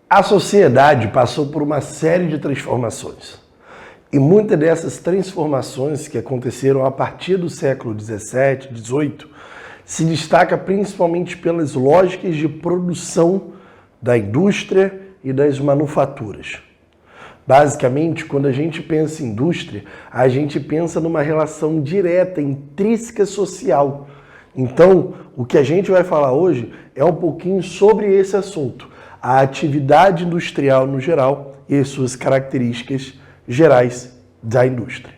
A sociedade passou por uma série de transformações. E muitas dessas transformações que aconteceram a partir do século XVII, XVIII, se destaca principalmente pelas lógicas de produção da indústria e das manufaturas. Basicamente, quando a gente pensa em indústria, a gente pensa numa relação direta, intrínseca social. Então, o que a gente vai falar hoje é um pouquinho sobre esse assunto, a atividade industrial no geral e suas características gerais da indústria.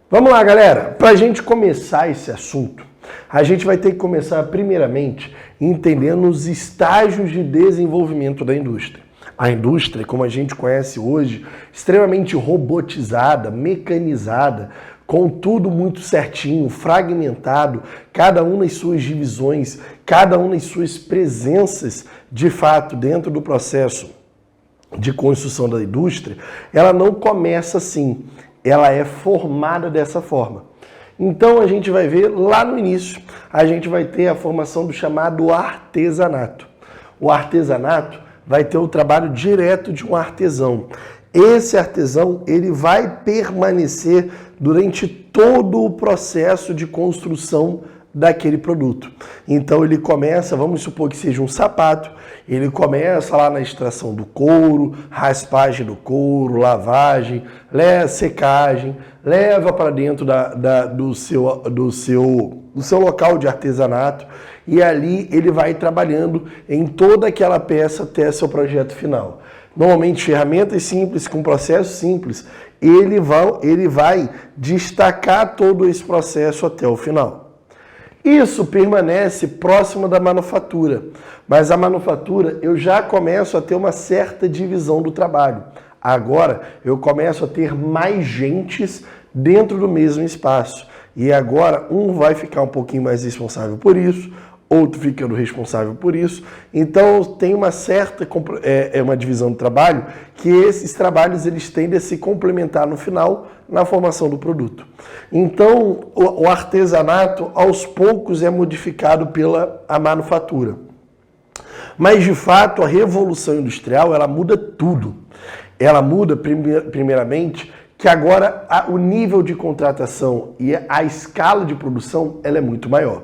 Vamos lá, galera. Para a gente começar esse assunto, a gente vai ter que começar primeiramente entendendo os estágios de desenvolvimento da indústria. A indústria, como a gente conhece hoje, extremamente robotizada, mecanizada, com tudo muito certinho, fragmentado, cada um nas suas divisões, cada um nas suas presenças, de fato, dentro do processo de construção da indústria, ela não começa assim, ela é formada dessa forma. Então a gente vai ver lá no início, a gente vai ter a formação do chamado artesanato. O artesanato vai ter o trabalho direto de um artesão. Esse artesão, ele vai permanecer durante todo o processo de construção daquele produto. Então ele começa, vamos supor que seja um sapato, ele começa lá na extração do couro, raspagem do couro, lavagem, secagem, leva para dentro do seu local de artesanato e ali ele vai trabalhando em toda aquela peça até seu projeto final. Normalmente ferramentas simples, com processo simples, ele vai destacar todo esse processo até o final. Isso permanece próximo da manufatura, mas a manufatura eu já começo a ter uma certa divisão do trabalho. Agora eu começo a ter mais gentes dentro do mesmo espaço. E agora um vai ficar um pouquinho mais responsável por isso, outro ficando responsável por isso. Então tem uma certa uma divisão do trabalho que esses trabalhos eles tendem a se complementar no final na formação do produto. Então o artesanato aos poucos é modificado pela manufatura. Mas de fato a revolução industrial ela muda tudo. Ela muda primeiramente que agora o nível de contratação e a escala de produção ela é muito maior.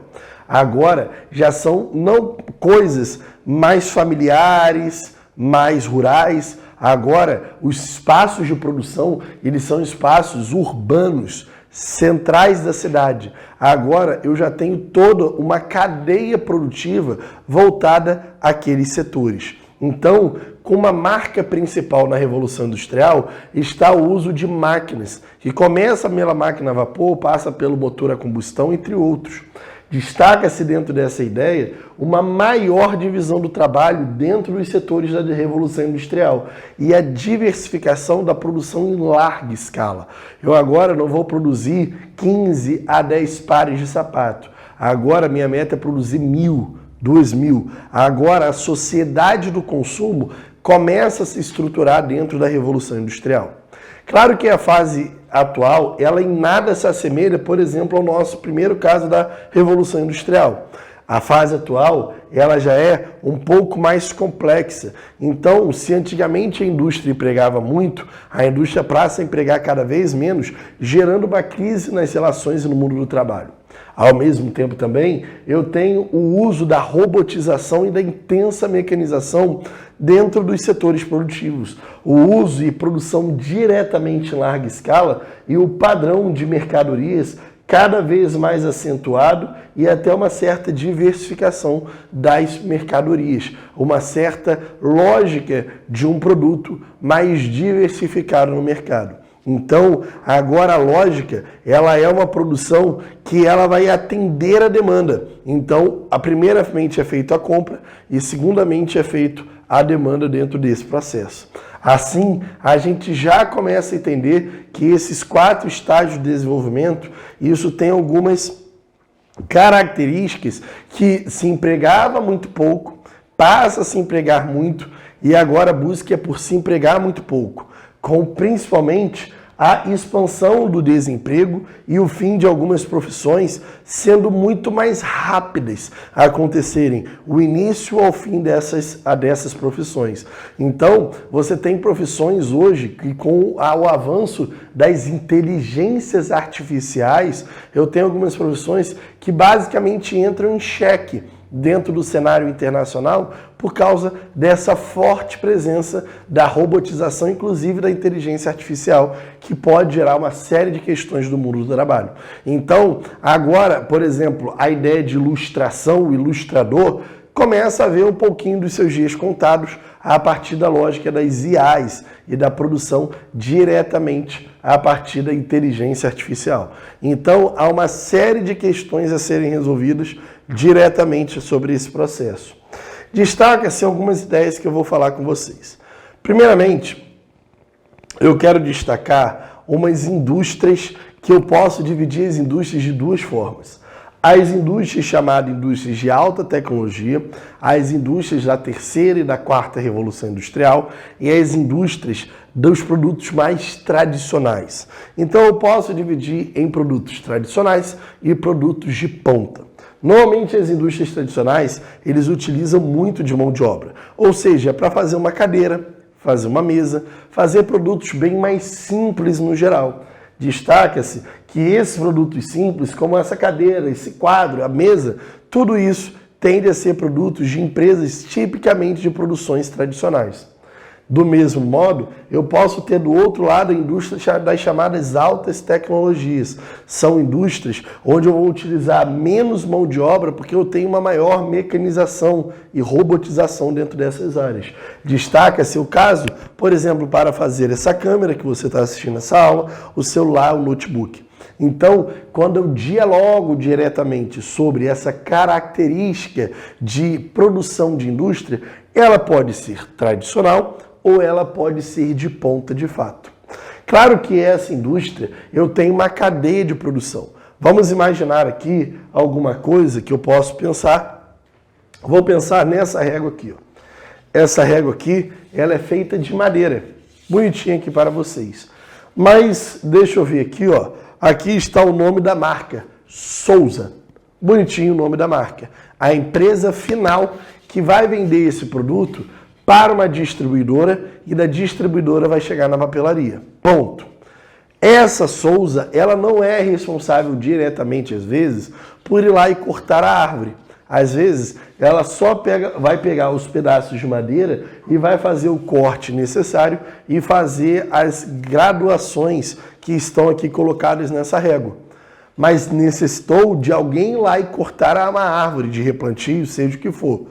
Agora já são não coisas mais familiares, mais rurais. Agora os espaços de produção eles são espaços urbanos, centrais da cidade. Agora eu já tenho toda uma cadeia produtiva voltada àqueles setores. Então, com uma marca principal na Revolução Industrial está o uso de máquinas, que começa pela máquina a vapor, passa pelo motor a combustão, entre outros. Destaca-se dentro dessa ideia uma maior divisão do trabalho dentro dos setores da Revolução Industrial e a diversificação da produção em larga escala. Eu agora não vou produzir 15 a 10 pares de sapato. Agora minha meta é produzir 1.000, 2.000. Agora a sociedade do consumo começa a se estruturar dentro da Revolução Industrial. Claro que a fase atual, ela em nada se assemelha, por exemplo, ao nosso primeiro caso da Revolução Industrial. A fase atual, ela já é um pouco mais complexa. Então, se antigamente a indústria empregava muito, a indústria passa a empregar cada vez menos, gerando uma crise nas relações e no mundo do trabalho. Ao mesmo tempo também, eu tenho o uso da robotização e da intensa mecanização dentro dos setores produtivos. O uso e produção diretamente em larga escala e o padrão de mercadorias cada vez mais acentuado e até uma certa diversificação das mercadorias, uma certa lógica de um produto mais diversificado no mercado. Então, agora a lógica, ela é uma produção que ela vai atender a demanda. Então, primeiramente é feita a compra e segundamente é feito a demanda dentro desse processo. Assim, a gente já começa a entender que esses 4 estágios de desenvolvimento, isso tem algumas características que se empregava muito pouco, passa a se empregar muito e agora a busca é por se empregar muito pouco, com principalmente a expansão do desemprego e o fim de algumas profissões sendo muito mais rápidas a acontecerem, o início ao fim dessas profissões. Então, você tem profissões hoje que com o avanço das inteligências artificiais, eu tenho algumas profissões que basicamente entram em xeque dentro do cenário internacional por causa dessa forte presença da robotização, inclusive da inteligência artificial, que pode gerar uma série de questões do mundo do trabalho. Então, agora, por exemplo, a ideia de ilustração, o ilustrador, começa a ver um pouquinho dos seus dias contados a partir da lógica das IAs e da produção diretamente a partir da inteligência artificial. Então, há uma série de questões a serem resolvidas diretamente sobre esse processo. Destaca-se algumas ideias que eu vou falar com vocês. Primeiramente, eu quero destacar umas indústrias que eu posso dividir as indústrias de duas formas. As indústrias chamadas indústrias de alta tecnologia, as indústrias da terceira e da quarta revolução industrial e as indústrias dos produtos mais tradicionais. Então eu posso dividir em produtos tradicionais e produtos de ponta. Normalmente as indústrias tradicionais, eles utilizam muito de mão de obra, ou seja, para fazer uma cadeira, fazer uma mesa, fazer produtos bem mais simples no geral. Destaca-se que esses produtos simples, como essa cadeira, esse quadro, a mesa, tudo isso tende a ser produtos de empresas tipicamente de produções tradicionais. Do mesmo modo, eu posso ter do outro lado a indústria das chamadas altas tecnologias. São indústrias onde eu vou utilizar menos mão de obra porque eu tenho uma maior mecanização e robotização dentro dessas áreas. Destaca-se o caso, por exemplo, para fazer essa câmera que você está assistindo essa aula, o celular, o notebook. Então, quando eu dialogo diretamente sobre essa característica de produção de indústria, ela pode ser tradicional ou ela pode ser de ponta de fato. Claro que essa indústria, eu tenho uma cadeia de produção. Vamos imaginar aqui alguma coisa que eu posso pensar. Vou pensar nessa régua aqui. Ó. Essa régua aqui, ela é feita de madeira. Bonitinha aqui para vocês. Mas, deixa eu ver aqui, ó. Aqui está o nome da marca, Souza. Bonitinho o nome da marca. A empresa final que vai vender esse produto para uma distribuidora e da distribuidora vai chegar na papelaria. Ponto. Essa Souza, ela não é responsável diretamente, às vezes, por ir lá e cortar a árvore. Às vezes, ela só vai pegar os pedaços de madeira e vai fazer o corte necessário e fazer as graduações que estão aqui colocadas nessa régua. Mas necessitou de alguém ir lá e cortar uma árvore de replantio, seja o que for.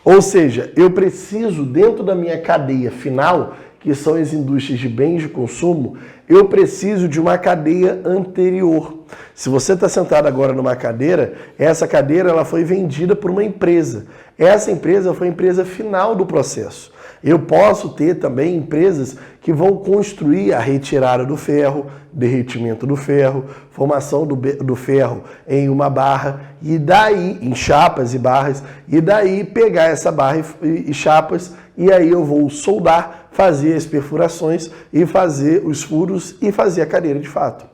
Ou seja, eu preciso, dentro da minha cadeia final, que são as indústrias de bens de consumo, eu preciso de uma cadeia anterior. Se você está sentado agora numa cadeira, essa cadeira ela foi vendida por uma empresa. Essa empresa foi a empresa final do processo. Eu posso ter também empresas que vão construir a retirada do ferro, derretimento do ferro, formação do ferro em uma barra, e daí, em chapas e barras, e daí pegar essa barra e chapas, e aí eu vou soldar, fazer as perfurações e fazer os furos e fazer a cadeira de fato.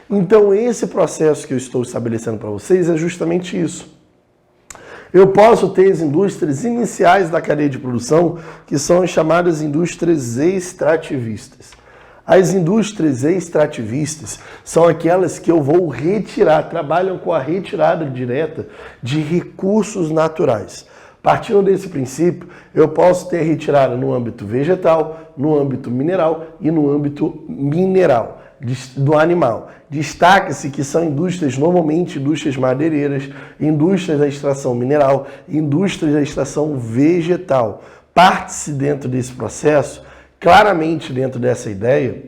Então esse processo que eu estou estabelecendo para vocês é justamente isso. Eu posso ter as indústrias iniciais da cadeia de produção, que são as chamadas indústrias extrativistas. As indústrias extrativistas são aquelas que eu vou retirar, trabalham com a retirada direta de recursos naturais. Partindo desse princípio, eu posso ter retirada no âmbito vegetal, no âmbito mineral e no âmbito mineral do animal. Destaca-se que são indústrias, normalmente indústrias madeireiras, indústrias da extração mineral, indústrias da extração vegetal. Parte-se dentro desse processo, claramente dentro dessa ideia,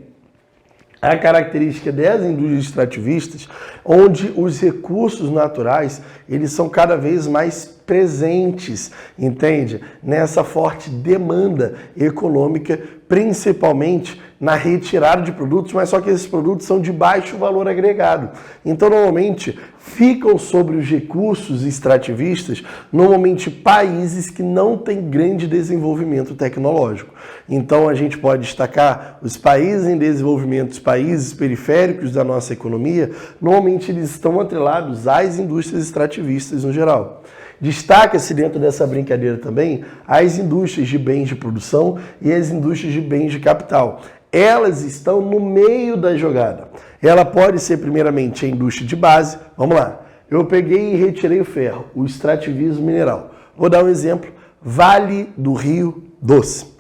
a característica das indústrias extrativistas, onde os recursos naturais eles são cada vez mais presentes, entende? Nessa forte demanda econômica, principalmente na retirada de produtos, mas só que esses produtos são de baixo valor agregado. Então, normalmente, ficam sobre os recursos extrativistas, normalmente países que não têm grande desenvolvimento tecnológico. Então, a gente pode destacar os países em desenvolvimento, os países periféricos da nossa economia, normalmente eles estão atrelados às indústrias extrativistas no geral. Destaca-se dentro dessa brincadeira também as indústrias de bens de produção e as indústrias de bens de capital. Elas estão no meio da jogada. Ela pode ser primeiramente a indústria de base. Vamos lá. Eu peguei e retirei o ferro, o extrativismo mineral. Vou dar um exemplo. Vale do Rio Doce.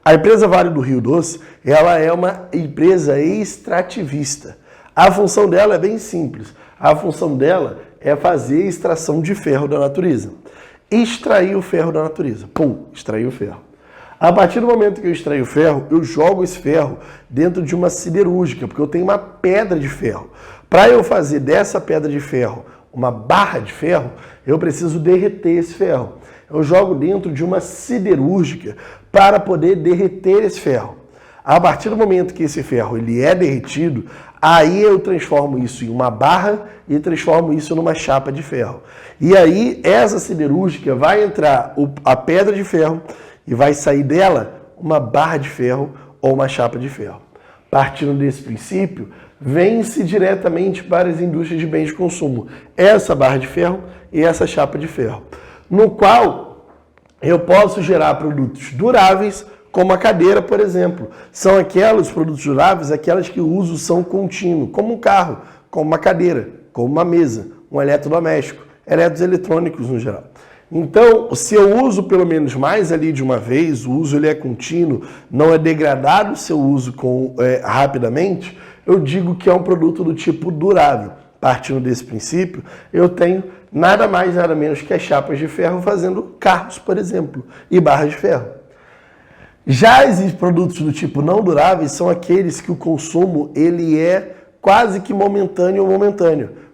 A empresa Vale do Rio Doce, ela é uma empresa extrativista. A função dela é bem simples. A função dela é fazer extração de ferro da natureza. Extrair o ferro da natureza. Pum, extrair o ferro. A partir do momento que eu extrair o ferro, eu jogo esse ferro dentro de uma siderúrgica, porque eu tenho uma pedra de ferro. Para eu fazer dessa pedra de ferro uma barra de ferro, eu preciso derreter esse ferro. Eu jogo dentro de uma siderúrgica para poder derreter esse ferro. A partir do momento que esse ferro ele é derretido, aí eu transformo isso em uma barra e transformo isso numa chapa de ferro. E aí essa siderúrgica vai entrar a pedra de ferro e vai sair dela uma barra de ferro ou uma chapa de ferro. Partindo desse princípio, vem-se diretamente para as indústrias de bens de consumo. Essa barra de ferro e essa chapa de ferro. No qual eu posso gerar produtos duráveis, como a cadeira, por exemplo. São aqueles produtos duráveis, aquelas que o uso são contínuo, como um carro, como uma cadeira, como uma mesa, um eletrodoméstico, elétricos eletrônicos no geral. Então, se eu uso pelo menos mais ali de uma vez, o uso ele é contínuo, não é degradado o seu uso rapidamente, eu digo que é um produto do tipo durável. Partindo desse princípio, eu tenho nada mais, nada menos que as chapas de ferro fazendo carros, por exemplo, e barras de ferro. Já esses produtos do tipo não duráveis são aqueles que o consumo ele é quase que momentâneo,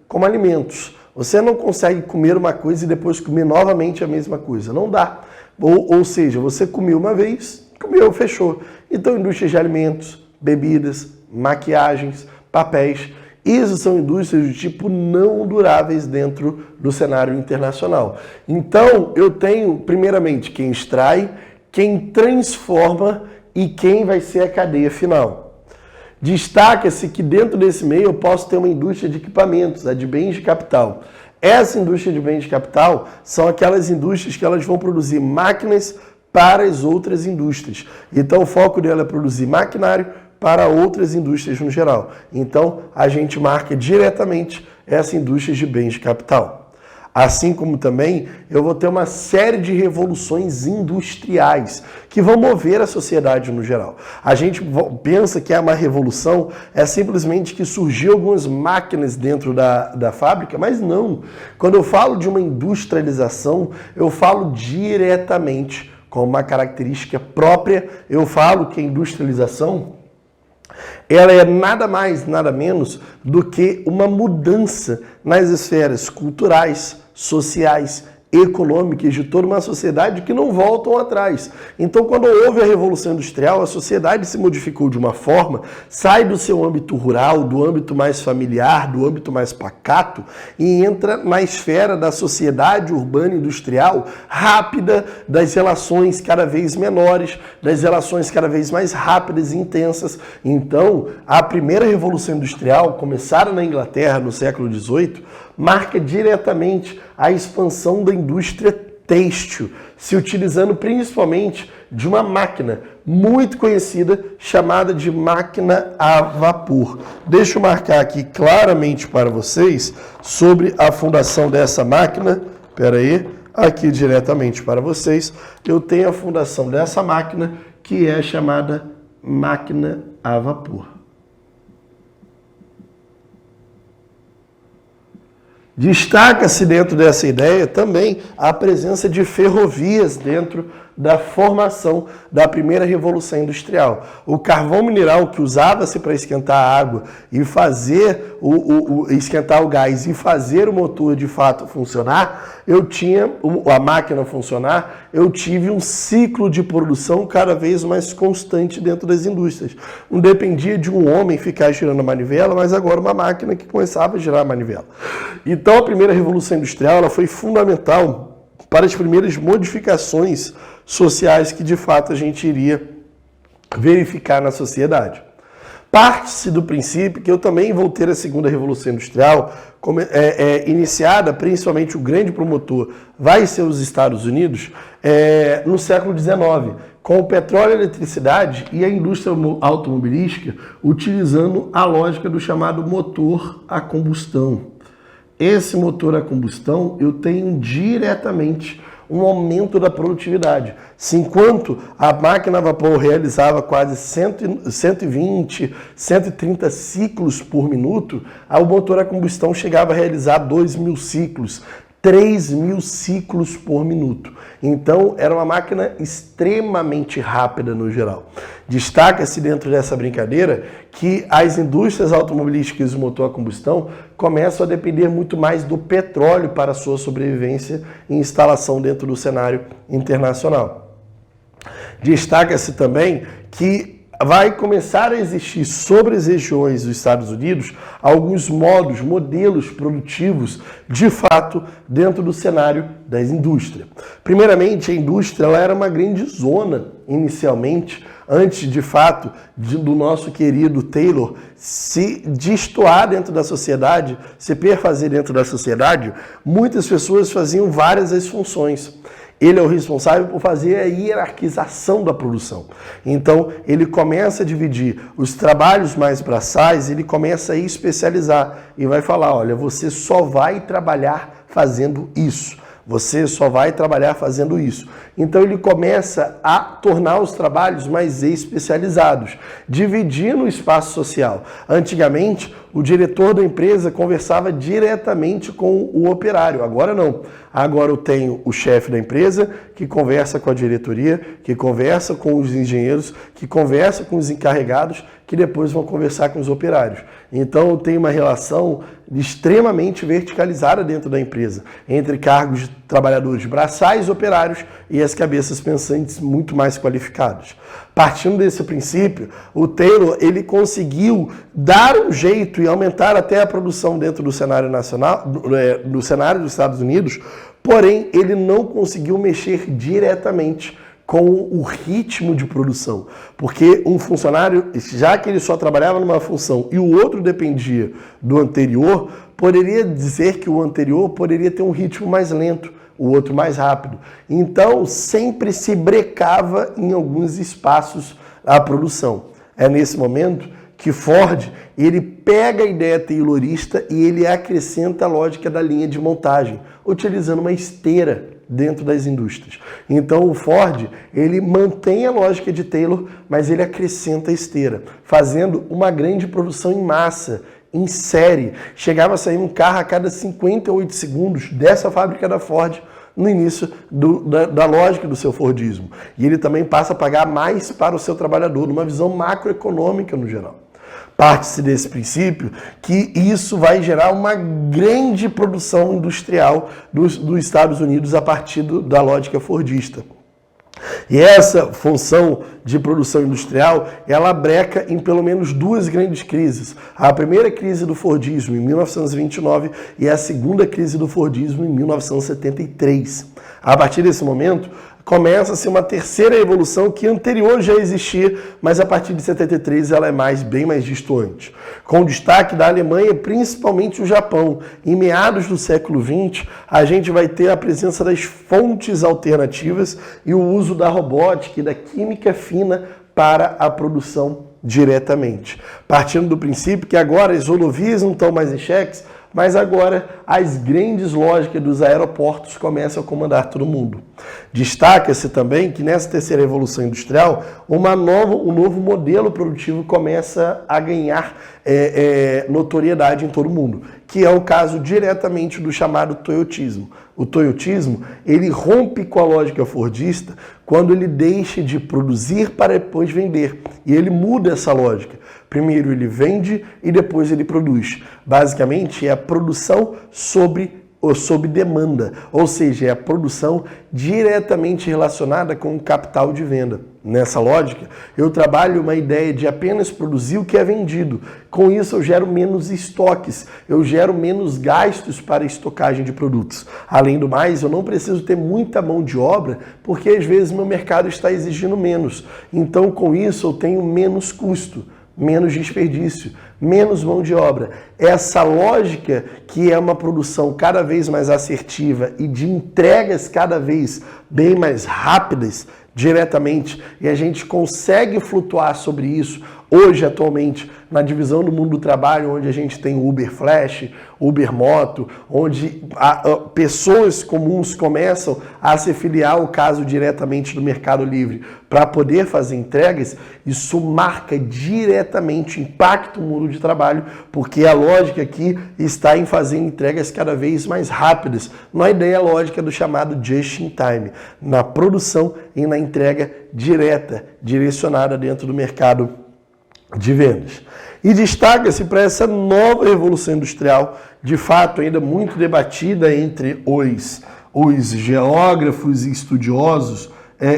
como alimentos. Você não consegue comer uma coisa e depois comer novamente a mesma coisa. Não dá. Ou seja, você comeu uma vez, comeu, fechou. Então, indústrias de alimentos, bebidas, maquiagens, papéis, isso são indústrias do tipo não duráveis dentro do cenário internacional. Então, eu tenho, primeiramente, quem extrai, quem transforma e quem vai ser a cadeia final. Destaca-se que dentro desse meio eu posso ter uma indústria de equipamentos, a de bens de capital. Essa indústria de bens de capital são aquelas indústrias que elas vão produzir máquinas para as outras indústrias. Então o foco dela é produzir maquinário para outras indústrias no geral. Então a gente marca diretamente essa indústria de bens de capital. Assim como também eu vou ter uma série de revoluções industriais que vão mover a sociedade no geral. A gente pensa que uma revolução é simplesmente que surgiu algumas máquinas dentro da fábrica, mas não. Quando eu falo de uma industrialização, eu falo diretamente com uma característica própria. Eu falo que a industrialização ela é nada mais, nada menos do que uma mudança nas esferas culturais, sociais, econômicas de toda uma sociedade que não voltam atrás. Então, quando houve a Revolução Industrial, a sociedade se modificou de uma forma, sai do seu âmbito rural, do âmbito mais familiar, do âmbito mais pacato e entra na esfera da sociedade urbana industrial rápida, das relações cada vez menores, das relações cada vez mais rápidas e intensas. Então, a primeira Revolução Industrial, começada na Inglaterra no século XVIII, marca diretamente a expansão da indústria têxtil, se utilizando principalmente de uma máquina muito conhecida chamada de máquina a vapor. Deixa eu marcar aqui claramente para vocês sobre a fundação dessa máquina. Espera aí, aqui diretamente para vocês, eu tenho a fundação dessa máquina que é chamada máquina a vapor. Destaca-se dentro dessa ideia também a presença de ferrovias dentro da formação da primeira revolução industrial. O carvão mineral que usava-se para esquentar a água e fazer esquentar o gás e fazer o motor de fato funcionar, a máquina funcionar, eu tive um ciclo de produção cada vez mais constante dentro das indústrias. Não dependia de um homem ficar girando a manivela, mas agora uma máquina que começava a girar a manivela. Então a primeira revolução industrial ela foi fundamental para as primeiras modificações sociais que de fato a gente iria verificar na sociedade. Parte-se do princípio que eu também vou ter a segunda revolução industrial, iniciada, principalmente o grande promotor vai ser os Estados Unidos, no século XIX, com o petróleo, a eletricidade e a indústria automobilística utilizando a lógica do chamado motor a combustão. Esse motor a combustão eu tenho diretamente um aumento da produtividade. Se enquanto a máquina a vapor realizava quase 120, 130 ciclos por minuto, o motor a combustão chegava a realizar 2.000 ciclos, 3.000 ciclos por minuto. Então, era uma máquina extremamente rápida no geral. Destaca-se dentro dessa brincadeira que as indústrias automobilísticas e o motor a combustão começam a depender muito mais do petróleo para a sua sobrevivência e instalação dentro do cenário internacional. Destaca-se também que vai começar a existir sobre as regiões dos Estados Unidos alguns modelos produtivos, de fato, dentro do cenário das indústrias. Primeiramente, a indústria ela era uma grande zona, inicialmente, antes, de fato, do nosso querido Taylor se destoar dentro da sociedade, se perfazer dentro da sociedade, muitas pessoas faziam várias as funções. Ele é o responsável por fazer a hierarquização da produção. Então, ele começa a dividir os trabalhos mais braçais, ele começa a especializar e vai falar, olha, você só vai trabalhar fazendo isso. Você só vai trabalhar fazendo isso. Então ele começa a tornar os trabalhos mais especializados, dividindo o espaço social. Antigamente, o diretor da empresa conversava diretamente com o operário. Agora não. Agora eu tenho o chefe da empresa que conversa com a diretoria, que conversa com os engenheiros, que conversa com os encarregados, que depois vão conversar com os operários. Então eu tenho uma relação extremamente verticalizada dentro da empresa, entre cargos de trabalhadores braçais, operários e as cabeças pensantes muito mais qualificados. Partindo desse princípio, o Taylor ele conseguiu dar um jeito e aumentar até a produção dentro do cenário nacional, do cenário dos Estados Unidos, porém ele não conseguiu mexer diretamente com o ritmo de produção, porque um funcionário, já que ele só trabalhava numa função e o outro dependia do anterior, poderia dizer que o anterior poderia ter um ritmo mais lento, o outro mais rápido. Então, sempre se brecava em alguns espaços a produção. É nesse momento que Ford ele pega a ideia taylorista e ele acrescenta a lógica da linha de montagem, utilizando uma esteira dentro das indústrias. Então o Ford, ele mantém a lógica de Taylor, mas ele acrescenta a esteira, fazendo uma grande produção em massa, em série. Chegava a sair um carro a cada 58 segundos dessa fábrica da Ford no início da lógica do seu Fordismo. E ele também passa a pagar mais para o seu trabalhador, numa visão macroeconômica no geral. Parte-se desse princípio que isso vai gerar uma grande produção industrial dos Estados Unidos a partir da lógica fordista. E essa função de produção industrial, ela breca em pelo menos duas grandes crises. A primeira crise do Fordismo em 1929 e a segunda crise do Fordismo em 1973. A partir desse momento, começa-se uma terceira evolução que anterior já existia, mas a partir de 73 ela é bem mais distante. Com o destaque da Alemanha, principalmente o Japão. Em meados do século XX, a gente vai ter a presença das fontes alternativas e o uso da robótica e da química fina para a produção diretamente. Partindo do princípio que agora as rodovias não estão mais em xeques, mas agora as grandes lógicas dos aeroportos começam a comandar todo mundo. Destaca-se também que nessa terceira revolução industrial, um novo modelo produtivo começa a ganhar notoriedade em todo mundo, que é o caso diretamente do chamado toyotismo. o toyotismo, ele rompe com a lógica fordista quando ele deixa de produzir para depois vender. E ele muda essa lógica. Primeiro ele vende e depois ele produz. Basicamente é a produção sob demanda, ou seja, é a produção diretamente relacionada com o capital de venda. Nessa lógica, eu trabalho uma ideia de apenas produzir o que é vendido. Com isso, eu gero menos estoques, eu gero menos gastos para estocagem de produtos. Além do mais, eu não preciso ter muita mão de obra, porque às vezes meu mercado está exigindo menos. Então, com isso, eu tenho menos custo, menos desperdício, menos mão de obra. Essa lógica, que é uma produção cada vez mais assertiva e de entregas cada vez bem mais rápidas, diretamente, e a gente consegue flutuar sobre isso hoje, atualmente, na divisão do mundo do trabalho, onde a gente tem o Uber Flash, Uber Moto, onde pessoas comuns começam a se filiar ao caso diretamente do Mercado Livre para poder fazer entregas. Isso marca diretamente, impacta o mundo de trabalho, porque a lógica aqui está em fazer entregas cada vez mais rápidas, na ideia lógica do chamado just in time, na produção e na entrega direta, direcionada dentro do mercado de vendas. E destaca-se para essa nova revolução industrial, de fato ainda muito debatida entre os geógrafos e estudiosos,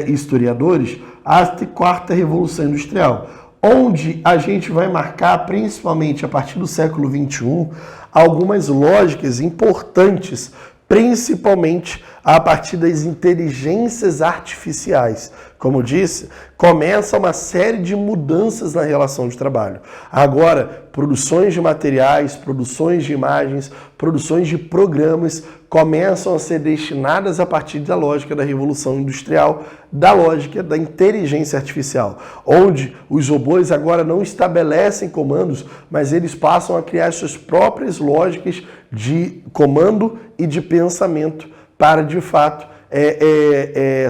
historiadores, a quarta revolução industrial, onde a gente vai marcar, principalmente a partir do século XXI, algumas lógicas importantes, principalmente a partir das inteligências artificiais. Como disse, começa uma série de mudanças na relação de trabalho. Agora, produções de materiais, produções de imagens, produções de programas começam a ser destinadas a partir da lógica da revolução industrial, da lógica da inteligência artificial, onde os robôs agora não estabelecem comandos, mas eles passam a criar suas próprias lógicas de comando e de pensamento para, de fato,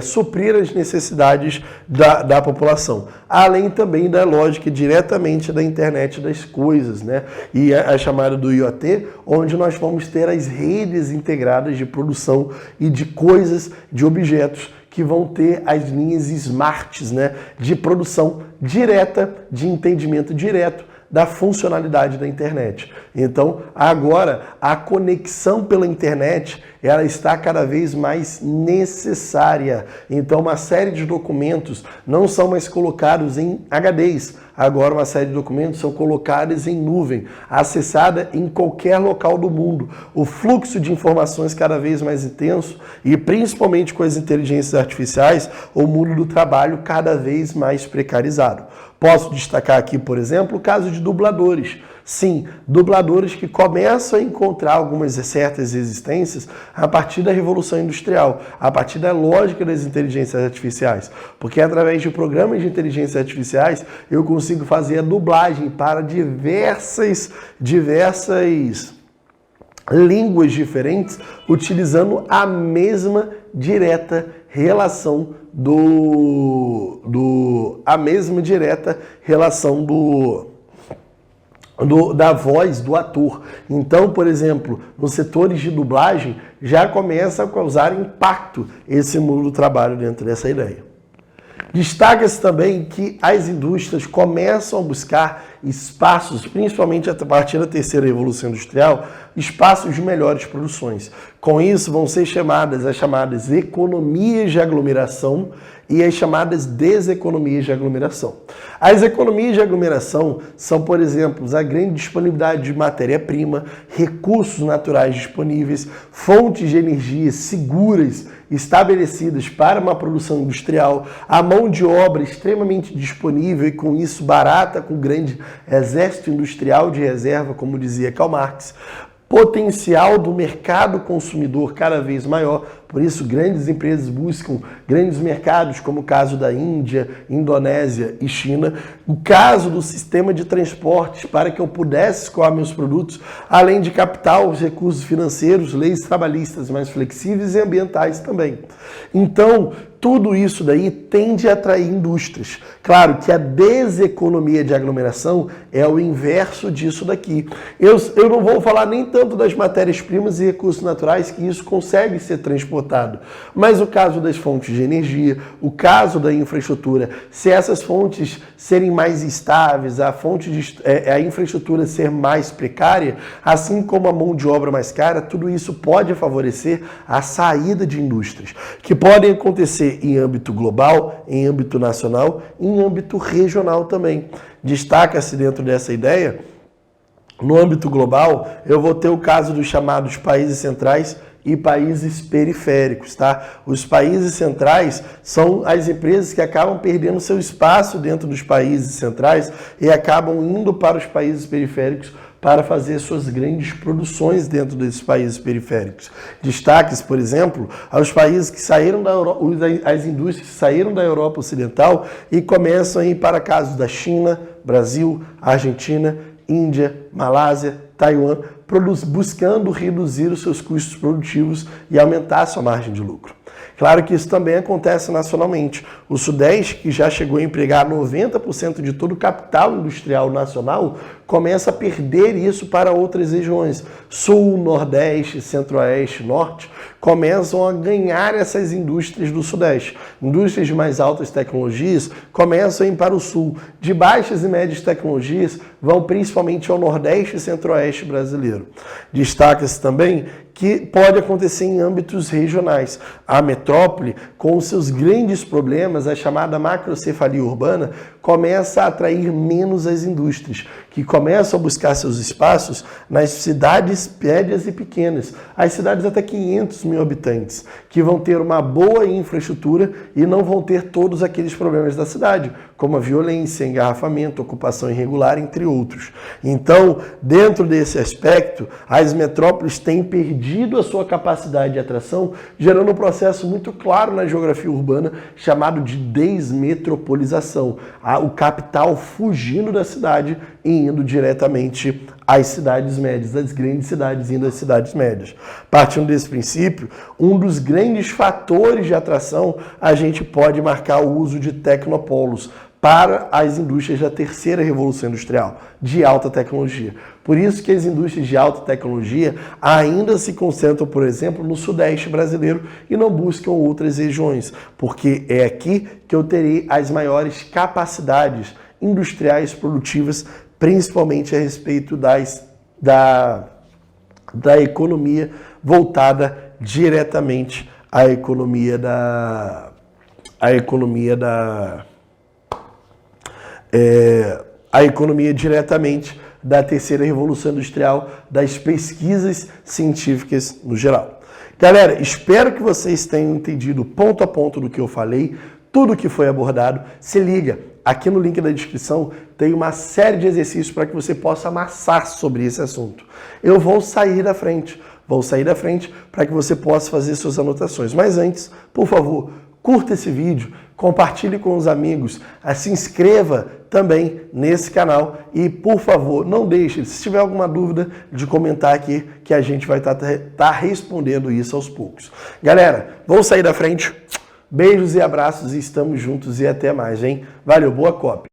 suprir as necessidades da população. Além também da lógica diretamente da internet das coisas, né? E a chamada do IoT, onde nós vamos ter as redes integradas de produção e de coisas, de objetos, que vão ter as linhas smarts, né? De produção direta, de entendimento direto da funcionalidade da internet. Então, agora, a conexão pela internet, ela está cada vez mais necessária. Então, uma série de documentos não são mais colocados em HDs. Agora, uma série de documentos são colocados em nuvem, acessada em qualquer local do mundo. O fluxo de informações cada vez mais intenso e, principalmente com as inteligências artificiais, o mundo do trabalho cada vez mais precarizado. Posso destacar aqui, por exemplo, o caso de dubladores. Sim, dubladores que começam a encontrar algumas certas existências a partir da Revolução Industrial, a partir da lógica das inteligências artificiais. Porque através de programas de inteligências artificiais eu consigo fazer a dublagem para diversas línguas diferentes, utilizando a mesma direta relação da voz do ator. Então, por exemplo, nos setores de dublagem já começa a causar impacto esse mundo do trabalho dentro dessa ideia. Destaca-se também que as indústrias começam a buscar espaços, principalmente a partir da terceira revolução industrial, espaços de melhores produções. Com isso vão ser as chamadas economias de aglomeração e as chamadas deseconomias de aglomeração. As economias de aglomeração são, por exemplo, a grande disponibilidade de matéria-prima, recursos naturais disponíveis, fontes de energia seguras estabelecidas para uma produção industrial, a mão de obra extremamente disponível e com isso barata, com grande exército industrial de reserva, como dizia Karl Marx, potencial do mercado consumidor cada vez maior, Por isso, grandes empresas buscam grandes mercados, como o caso da Índia, Indonésia e China. O caso do sistema de transportes, para que eu pudesse escoar meus produtos, além de capital, os recursos financeiros, leis trabalhistas mais flexíveis e ambientais também. Então, tudo isso daí tende a atrair indústrias. Claro que a deseconomia de aglomeração é o inverso disso daqui. Eu não vou falar nem tanto das matérias-primas e recursos naturais, que isso consegue ser transportado. Mas o caso das fontes de energia, o caso da infraestrutura, se essas fontes serem mais estáveis, a infraestrutura ser mais precária, assim como a mão de obra mais cara, tudo isso pode favorecer a saída de indústrias, que podem acontecer em âmbito global, em âmbito nacional, em âmbito regional também. Destaca-se dentro dessa ideia, no âmbito global, eu vou ter o caso dos chamados países centrais e países periféricos, tá? Os países centrais são as empresas que acabam perdendo seu espaço dentro dos países centrais e acabam indo para os países periféricos para fazer suas grandes produções dentro desses países periféricos. Destaques, por exemplo, aos países que saíram da Europa, as indústrias que saíram da Europa Ocidental e começam a ir para casos da China, Brasil, Argentina, Índia, Malásia, Taiwan, buscando reduzir os seus custos produtivos e aumentar a sua margem de lucro. Claro que isso também acontece nacionalmente. O Sudeste, que já chegou a empregar 90% de todo o capital industrial nacional, começa a perder isso para outras regiões. Sul, Nordeste, Centro-Oeste, Norte, começam a ganhar essas indústrias do Sudeste. Indústrias de mais altas tecnologias começam a ir para o Sul. De baixas e médias tecnologias vão principalmente ao Nordeste e Centro-Oeste brasileiro. Destaca-se também que pode acontecer em âmbitos regionais. A metrópole, com os seus grandes problemas, a chamada macrocefalia urbana, começa a atrair menos as indústrias, que começam a buscar seus espaços nas cidades médias e pequenas, as cidades até 500 mil habitantes, que vão ter uma boa infraestrutura e não vão ter todos aqueles problemas da cidade, como a violência, engarrafamento, ocupação irregular, entre outros. Então, dentro desse aspecto, as metrópoles têm perdido a sua capacidade de atração, gerando um processo muito claro na geografia urbana, chamado de desmetropolização. O capital fugindo da cidade e indo diretamente às cidades médias, das grandes cidades indo às cidades médias. Partindo desse princípio, um dos grandes fatores de atração, a gente pode marcar o uso de tecnopolos para as indústrias da terceira revolução industrial, de alta tecnologia. Por isso que as indústrias de alta tecnologia ainda se concentram, por exemplo, no Sudeste brasileiro e não buscam outras regiões, porque é aqui que eu terei as maiores capacidades industriais produtivas, principalmente a respeito da economia voltada diretamente à economia diretamente da terceira revolução industrial, das pesquisas científicas no geral. Galera, espero que vocês tenham entendido ponto a ponto do que eu falei, tudo que foi abordado. Se liga, aqui no link da descrição tem uma série de exercícios para que você possa amassar sobre esse assunto. Eu vou sair da frente para que você possa fazer suas anotações. Mas antes, por favor, curta esse vídeo, compartilhe com os amigos, se inscreva também nesse canal e, por favor, não deixe, se tiver alguma dúvida, de comentar aqui que a gente vai estar respondendo isso aos poucos. Galera, vamos sair da frente. Beijos e abraços e estamos juntos e até mais, hein? Valeu, boa cópia.